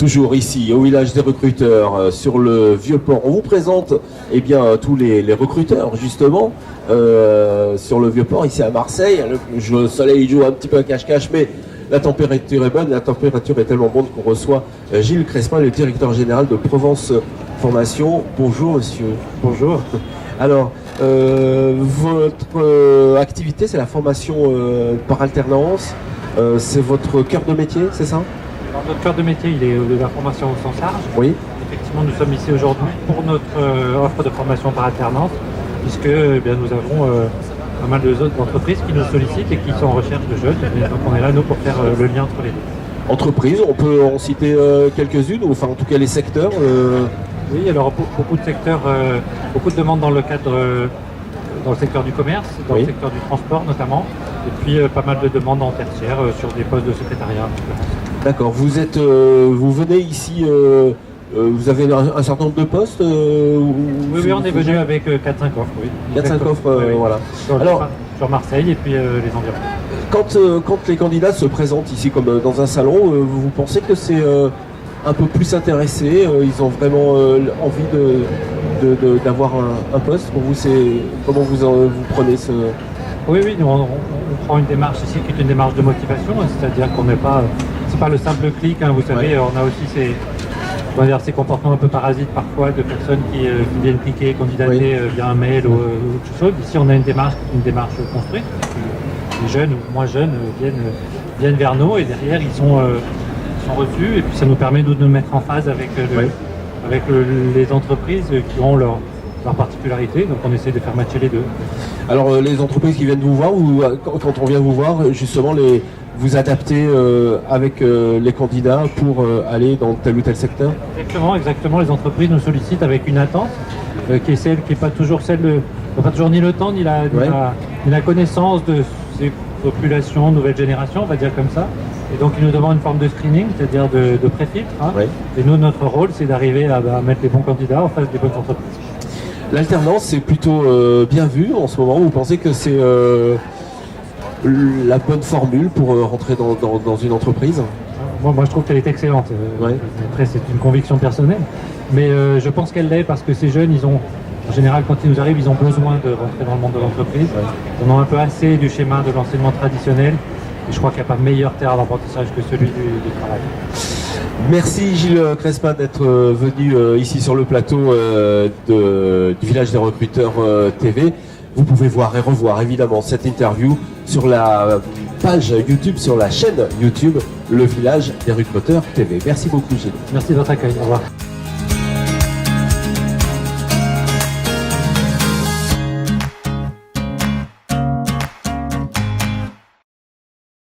Toujours ici, au village des recruteurs, sur le Vieux-Port. On vous présente tous les recruteurs, justement, sur le Vieux-Port, ici à Marseille. Le soleil joue un petit peu à cache-cache, mais la température est bonne. La température est tellement bonne qu'on reçoit Gilles Crespin, le directeur général de Provence Formation. Bonjour, monsieur. Bonjour. Alors, votre activité, c'est la formation par alternance. C'est votre cœur de métier, c'est ça? Alors, notre cœur de métier, il est de la formation au sens large. Oui. Effectivement, nous sommes ici aujourd'hui pour notre offre de formation par alternance, puisque nous avons pas mal d'entreprises qui nous sollicitent et qui sont en recherche de jeunes. Et donc on est là, nous, pour faire le lien entre les deux. Entreprises, on peut en citer quelques-unes, ou enfin en tout cas les secteurs Oui, alors beaucoup de secteurs, beaucoup de demandes dans le cadre, dans le secteur du commerce, dans le secteur du transport notamment, et puis pas mal de demandes en tertiaire sur des postes de secrétariat. D'accord, vous venez ici, vous avez un certain nombre de postes Oui, on est venu avec 4-5 offres. Oui. 4-5 offres, voilà. Sur Marseille et puis les environs. Quand les candidats se présentent ici comme dans un salon, vous pensez que c'est un peu plus intéressé, ils ont vraiment envie d'avoir un poste? Pour vous, comment vous prenez ce... Oui, nous on prend une démarche ici qui est une démarche de motivation, c'est-à-dire qu'on n'est pas, c'est pas le simple clic, hein, vous savez, on a aussi ces comportements un peu parasites parfois de personnes qui viennent cliquer, candidater via un mail ou autre chose. Ici on a une démarche construite. Les jeunes ou moins jeunes viennent vers nous et derrière ils sont reçus et puis ça nous permet de nous mettre en phase avec les entreprises qui ont leur particularité, donc on essaie de faire matcher les deux. Alors les entreprises qui viennent vous voir, quand on vient vous voir, justement vous adaptez avec les candidats pour aller dans tel ou tel secteur? Exactement, les entreprises nous sollicitent avec une attente qui est pas toujours ni le temps ni la connaissance de ces populations, nouvelle génération, on va dire comme ça. Et donc ils nous demandent une forme de screening, c'est-à-dire de pré-filtre. Hein. Et nous, notre rôle, c'est d'arriver à mettre les bons candidats en face des bonnes entreprises. L'alternance, c'est plutôt bien vu en ce moment. Vous pensez que c'est la bonne formule pour rentrer dans une entreprise? Moi, je trouve qu'elle est excellente. Après, c'est une conviction personnelle. Mais je pense qu'elle l'est parce que ces jeunes, en général, quand ils nous arrivent, ils ont besoin de rentrer dans le monde de l'entreprise. Ils en ont un peu assez du schéma de l'enseignement traditionnel. Et je crois qu'il n'y a pas meilleur terrain d'apprentissage que celui du travail. Merci Gilles Crespin d'être venu ici sur le plateau du village des recruteurs TV. Vous pouvez voir et revoir évidemment cette interview sur la page YouTube, sur la chaîne YouTube, le village des recruteurs TV. Merci beaucoup Gilles. Merci de votre accueil. Au revoir.